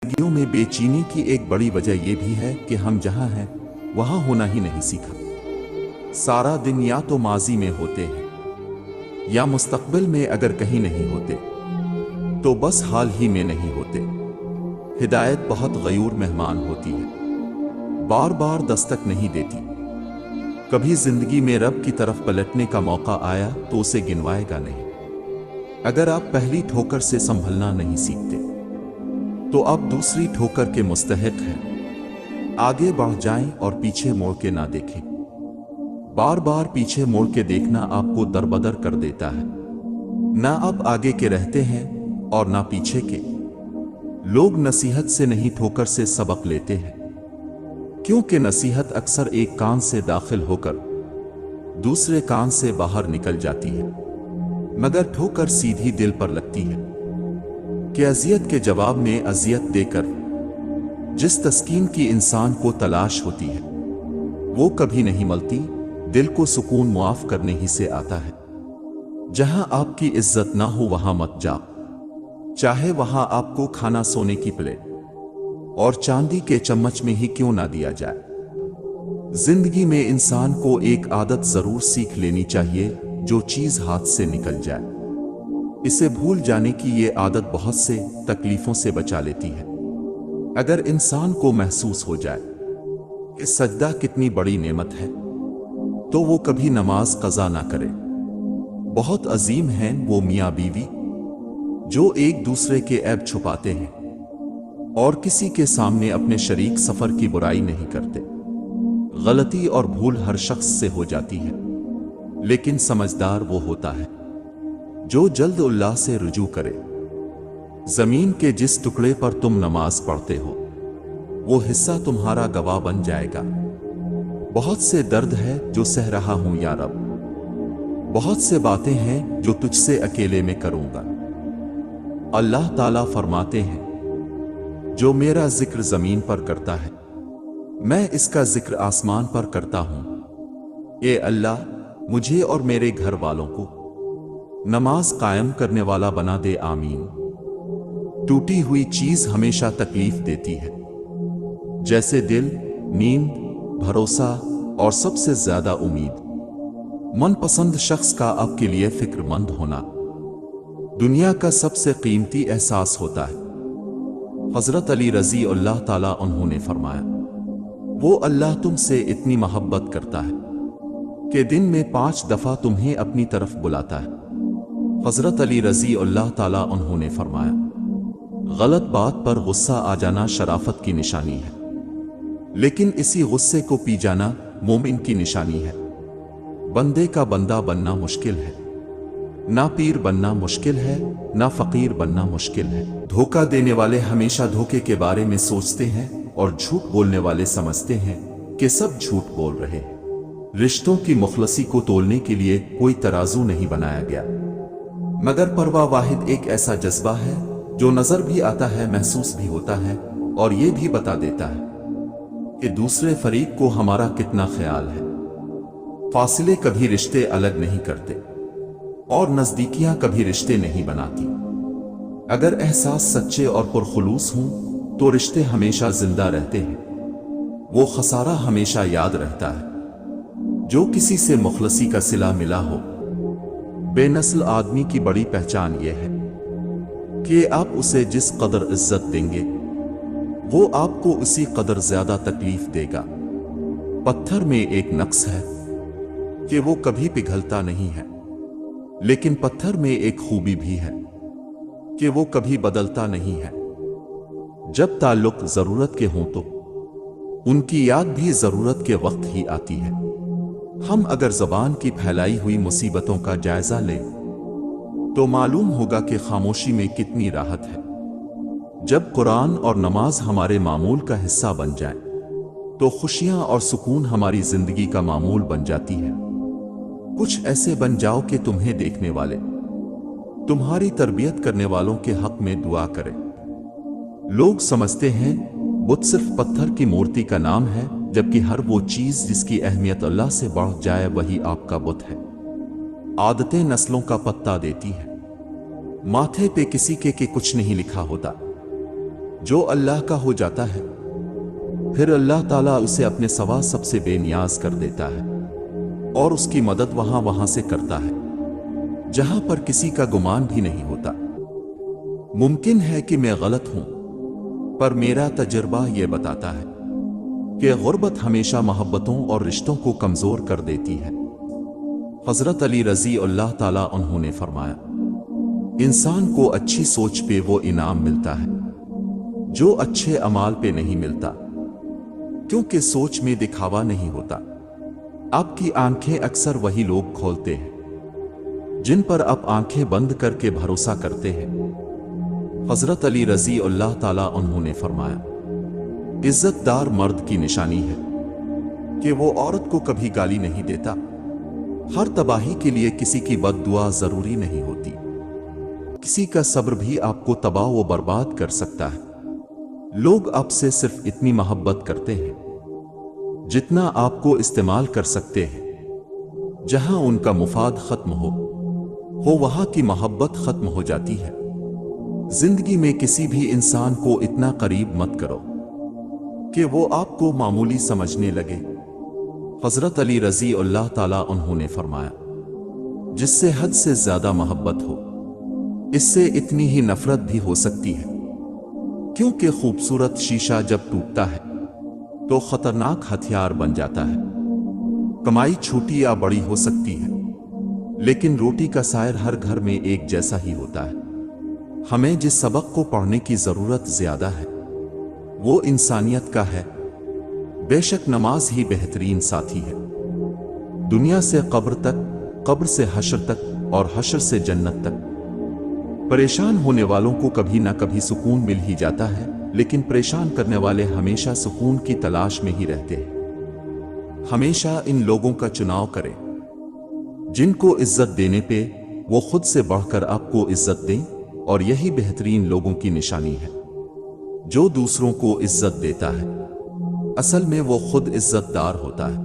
जिंदगियों में बेचैनी की एक बड़ी वजह यह भी है कि हम जहां हैं वहां होना ही नहीं सीखा। सारा दिन या तो माजी में होते हैं या मुस्तकबिल में अगर कहीं नहीं होते तो बस हाल ही में नहीं होते। हिदायत बहुत गयूर मेहमान होती है, बार बार दस्तक नहीं देती। कभी जिंदगी में रब की तरफ पलटने का मौका आया तो उसे गिनवाएगा नहीं। अगर आप पहली ठोकर से संभलना नहीं सीखते तो आप दूसरी ठोकर के मुस्तहिक हैं। आगे बढ़ जाएं और पीछे मोड़ के ना देखें। बार बार पीछे मोड़ के देखना आपको दरबदर कर देता है। ना आप आगे के रहते हैं और ना पीछे के। लोग नसीहत से नहीं ठोकर से सबक लेते हैं, क्योंकि नसीहत अक्सर एक कान से दाखिल होकर दूसरे कान से बाहर निकल जाती है, मगर ठोकर सीधी दिल पर लगती है कि अजियत के जवाब में अजियत देकर जिस तस्कीन की इंसान को तलाश होती है वो कभी नहीं मिलती। दिल को सुकून मुआफ करने ही से आता है। जहां आपकी इज्जत ना हो वहां मत जाओ, चाहे वहां आपको खाना सोने की प्लेट और चांदी के चम्मच में ही क्यों ना दिया जाए। जिंदगी में इंसान को एक आदत जरूर सीख लेनी चाहिए, जो चीज हाथ से निकल जाए इसे भूल जाने की ये आदत बहुत से तकलीफों से बचा लेती है। अगर इंसान को महसूस हो जाए कि सजदा कितनी बड़ी नेमत है तो वो कभी नमाज कज़ा ना करे। बहुत अजीम हैं वो मियाँ बीवी जो एक दूसरे के ऐब छुपाते हैं और किसी के सामने अपने शरीक सफर की बुराई नहीं करते। गलती और भूल हर शख्स से हो जाती है, लेकिन समझदार वो होता है जो जल्द अल्लाह से रुजू करे। जमीन के जिस टुकड़े पर तुम नमाज पढ़ते हो वो हिस्सा तुम्हारा गवाह बन जाएगा। बहुत से दर्द है जो सह रहा हूं या रब, बहुत से बातें हैं जो तुझसे अकेले में करूंगा। अल्लाह ताला फरमाते हैं, जो मेरा जिक्र जमीन पर करता है मैं इसका जिक्र आसमान पर करता हूं। ए अल्लाह, मुझे और मेरे घर वालों को नमाज कायम करने वाला बना दे, आमीन। टूटी हुई चीज हमेशा तकलीफ देती है, जैसे दिल, नींद, भरोसा और सबसे ज्यादा उम्मीद। मनपसंद शख्स का आपके लिए फिक्रमंद होना दुनिया का सबसे कीमती एहसास होता है। हजरत अली रजी अल्लाह ताला उन्होंने फरमाया, वो अल्लाह तुमसे इतनी मोहब्बत करता है कि दिन में 5 दफा तुम्हें अपनी तरफ बुलाता है। हजरत अली रजी अल्लाह ताला उन्होंने फरमाया, गलत बात पर गुस्सा आ जाना शराफत की निशानी है, लेकिन इसी गुस्से को पी जाना मोमिन की निशानी है। बंदे का बंदा बनना मुश्किल है, ना पीर बनना मुश्किल है, ना फकीर बनना मुश्किल है। धोखा देने वाले हमेशा धोखे के बारे में सोचते हैं और झूठ बोलने वाले समझते हैं कि सब झूठ बोल रहे हैं। रिश्तों की मुखलसी को तोलने के लिए कोई तराजू नहीं बनाया गया, मगर परवाह वाहिद एक ऐसा जज्बा है जो नजर भी आता है, महसूस भी होता है और ये भी बता देता है कि दूसरे फरीक को हमारा कितना ख्याल है। फासिले कभी रिश्ते अलग नहीं करते और नजदीकियां कभी रिश्ते नहीं बनाती। अगर एहसास सच्चे और पुरखुलूस हों तो रिश्ते हमेशा जिंदा रहते हैं। वो खसारा हमेशा याद रहता है जो किसी से मुखलसी का सिला मिला हो। बेनस्ल आदमी की बड़ी पहचान यह है कि आप उसे जिस कदर इज्जत देंगे वो आपको उसी कदर ज्यादा तकलीफ देगा। पत्थर में एक नक्स है कि वो कभी पिघलता नहीं है, लेकिन पत्थर में एक खूबी भी है कि वो कभी बदलता नहीं है। जब ताल्लुक जरूरत के हों तो उनकी याद भी जरूरत के वक्त ही आती है। हम अगर ज़बान की फैलाई हुई मुसीबतों का जायजा लें तो मालूम होगा कि खामोशी में कितनी राहत है। जब कुरान और नमाज हमारे मामूल का हिस्सा बन जाए तो खुशियां और सुकून हमारी जिंदगी का मामूल बन जाती है। कुछ ऐसे बन जाओ कि तुम्हें देखने वाले तुम्हारी तरबियत करने वालों के हक में दुआ करें। लोग समझते हैं बुत सिर्फ पत्थर की मूर्ति का नाम है, जबकि हर वो चीज जिसकी अहमियत अल्लाह से बढ़ जाए वही आपका बुत है। आदतें नस्लों का पत्ता देती हैं। माथे पे किसी के कुछ नहीं लिखा होता। जो अल्लाह का हो जाता है, फिर अल्लाह ताला उसे अपने सवा सबसे बेनियाज कर देता है और उसकी मदद वहां से करता है जहां पर किसी का गुमान भी नहीं होता। मुमकिन है कि मैं गलत हूं, पर मेरा तजुर्बा यह बताता है कि गुर्बत हमेशा मोहब्बतों और रिश्तों को कमजोर कर देती है। हजरत अली रजी अल्लाह ताला उन्होंने फरमाया, इंसान को अच्छी सोच पे वो इनाम मिलता है जो अच्छे अमाल पे नहीं मिलता, क्योंकि सोच में दिखावा नहीं होता। आपकी आंखें अक्सर वही लोग खोलते हैं जिन पर आप आंखें बंद करके भरोसा करते हैं। हजरत अली रजी अल्लाह ताला उन्होंने फरमाया, इज्जतदार मर्द की निशानी है कि वो औरत को कभी गाली नहीं देता। हर तबाही के लिए किसी की बद्दुआ जरूरी नहीं होती। किसी का सब्र भी आपको तबाह व बर्बाद कर सकता है। लोग आपसे सिर्फ इतनी मोहब्बत करते हैं जितना आपको इस्तेमाल कर सकते हैं। जहां उनका मुफाद खत्म हो वहां की मोहब्बत खत्म हो जाती है। जिंदगी में किसी भी इंसान को इतना करीब मत करो कि वो आपको मामूली समझने लगे। हजरत अली रजी अल्लाह ताला उन्होंने फरमाया, जिससे हद से ज्यादा मोहब्बत हो, इससे इतनी ही नफरत भी हो सकती है, क्योंकि खूबसूरत शीशा जब टूटता है तो खतरनाक हथियार बन जाता है। कमाई छोटी या बड़ी हो सकती है, लेकिन रोटी का सायर हर घर में एक जैसा ही होता है। हमें जिस सबक को पढ़ने की जरूरत ज्यादा है वो इंसानियत का है। बेशक नमाज ही बेहतरीन साथी है, दुनिया से कब्र तक, कब्र से हश्र तक और हश्र से जन्नत तक। परेशान होने वालों को कभी ना कभी सुकून मिल ही जाता है, लेकिन परेशान करने वाले हमेशा सुकून की तलाश में ही रहते हैं। हमेशा इन लोगों का चुनाव करें जिनको इज्जत देने पे वो खुद से बढ़कर आपको इज्जत दें, और यही बेहतरीन लोगों की निशानी है। जो दूसरों को इज्जत देता है असल में वो खुद इज्जतदार होता है,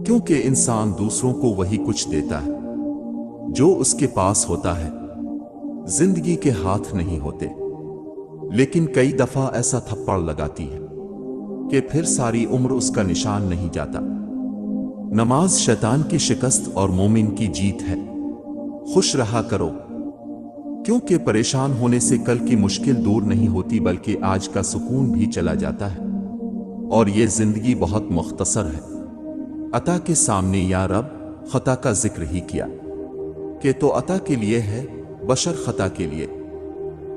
क्योंकि इंसान दूसरों को वही कुछ देता है जो उसके पास होता है। जिंदगी के हाथ नहीं होते, लेकिन कई दफा ऐसा थप्पड़ लगाती है कि फिर सारी उम्र उसका निशान नहीं जाता। नमाज शैतान की शिकस्त और मोमिन की जीत है। खुश रहा करो, क्योंकि परेशान होने से कल की मुश्किल दूर नहीं होती, बल्कि आज का सुकून भी चला जाता है। और ये जिंदगी बहुत मुख्तसर है। अता के सामने या रब खता का जिक्र ही किया कि तो अता के लिए है, बशर खता के लिए।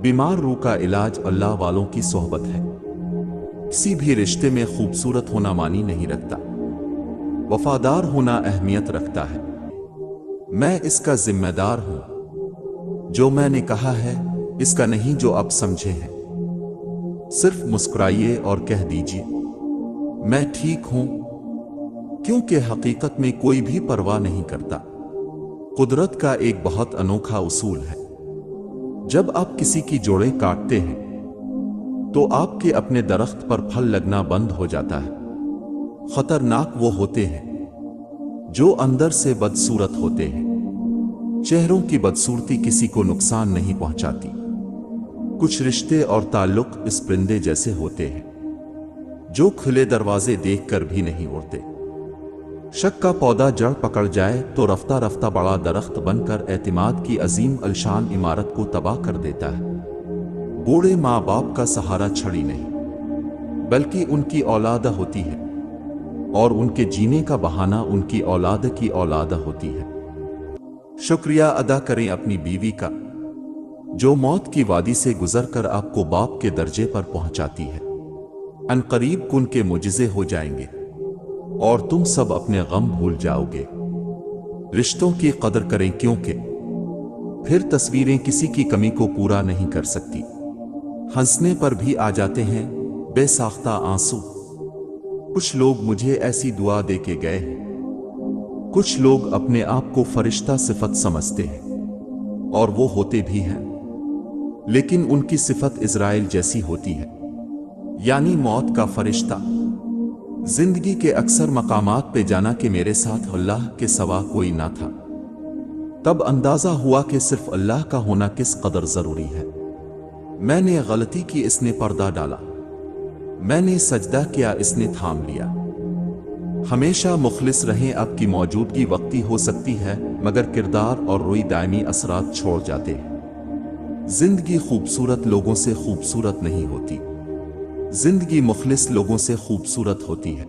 बीमार रूह का इलाज अल्लाह वालों की सोहबत है। किसी भी रिश्ते में खूबसूरत होना मानी नहीं रखता, वफादार होना अहमियत रखता है। मैं इसका जिम्मेदार हूं, जो मैंने कहा है इसका नहीं जो आप समझे हैं। सिर्फ मुस्कुराइए और कह दीजिए मैं ठीक हूं, क्योंकि हकीकत में कोई भी परवाह नहीं करता। कुदरत का एक बहुत अनोखा उसूल है, जब आप किसी की जोड़ें काटते हैं तो आपके अपने दरख्त पर फल लगना बंद हो जाता है। खतरनाक वो होते हैं जो अंदर से बदसूरत होते हैं। चेहरों की बदसूरती किसी को नुकसान नहीं पहुंचाती। कुछ रिश्ते और ताल्लुक इस परिंदे जैसे होते हैं जो खुले दरवाजे देखकर भी नहीं उड़ते। शक का पौधा जड़ पकड़ जाए तो रफ्ता रफ्ता बड़ा दरख्त बनकर एतिमाद की अजीम अलशान इमारत को तबाह कर देता है। बूढ़े माँ बाप का सहारा छड़ी नहीं, बल्कि उनकी औलाद होती है, और उनके जीने का बहाना उनकी औलाद की औलाद होती है। शुक्रिया अदा करें अपनी बीवी का, जो मौत की वादी से गुजरकर आपको बाप के दर्जे पर पहुंचाती है। अनकरीब उनके मुजिज़े हो जाएंगे और तुम सब अपने गम भूल जाओगे। रिश्तों की कदर करें, क्योंकि फिर तस्वीरें किसी की कमी को पूरा नहीं कर सकती। हंसने पर भी आ जाते हैं बेसाख्ता आंसू। कुछ लोग मुझे ऐसी दुआ दे के गए हैं। कुछ लोग अपने आप को फरिश्ता सिफत समझते हैं, और वो होते भी हैं, लेकिन उनकी सिफत इज़राइल जैसी होती है, यानी मौत का फरिश्ता। जिंदगी के अक्सर मकामात पे जाना कि मेरे साथ अल्लाह के सिवा कोई ना था, तब अंदाजा हुआ कि सिर्फ अल्लाह का होना किस कदर जरूरी है। میں نے غلطی کی، اس نے پردہ ڈالا، میں نے سجدہ کیا، اس نے تھام لیا۔ ہمیشہ مخلص رہیں، آپ کی موجودگی وقتی ہو سکتی ہے مگر کردار اور روی دائمی اثرات چھوڑ جاتے ہیں۔ زندگی خوبصورت لوگوں سے خوبصورت نہیں ہوتی، زندگی مخلص لوگوں سے خوبصورت ہوتی ہے۔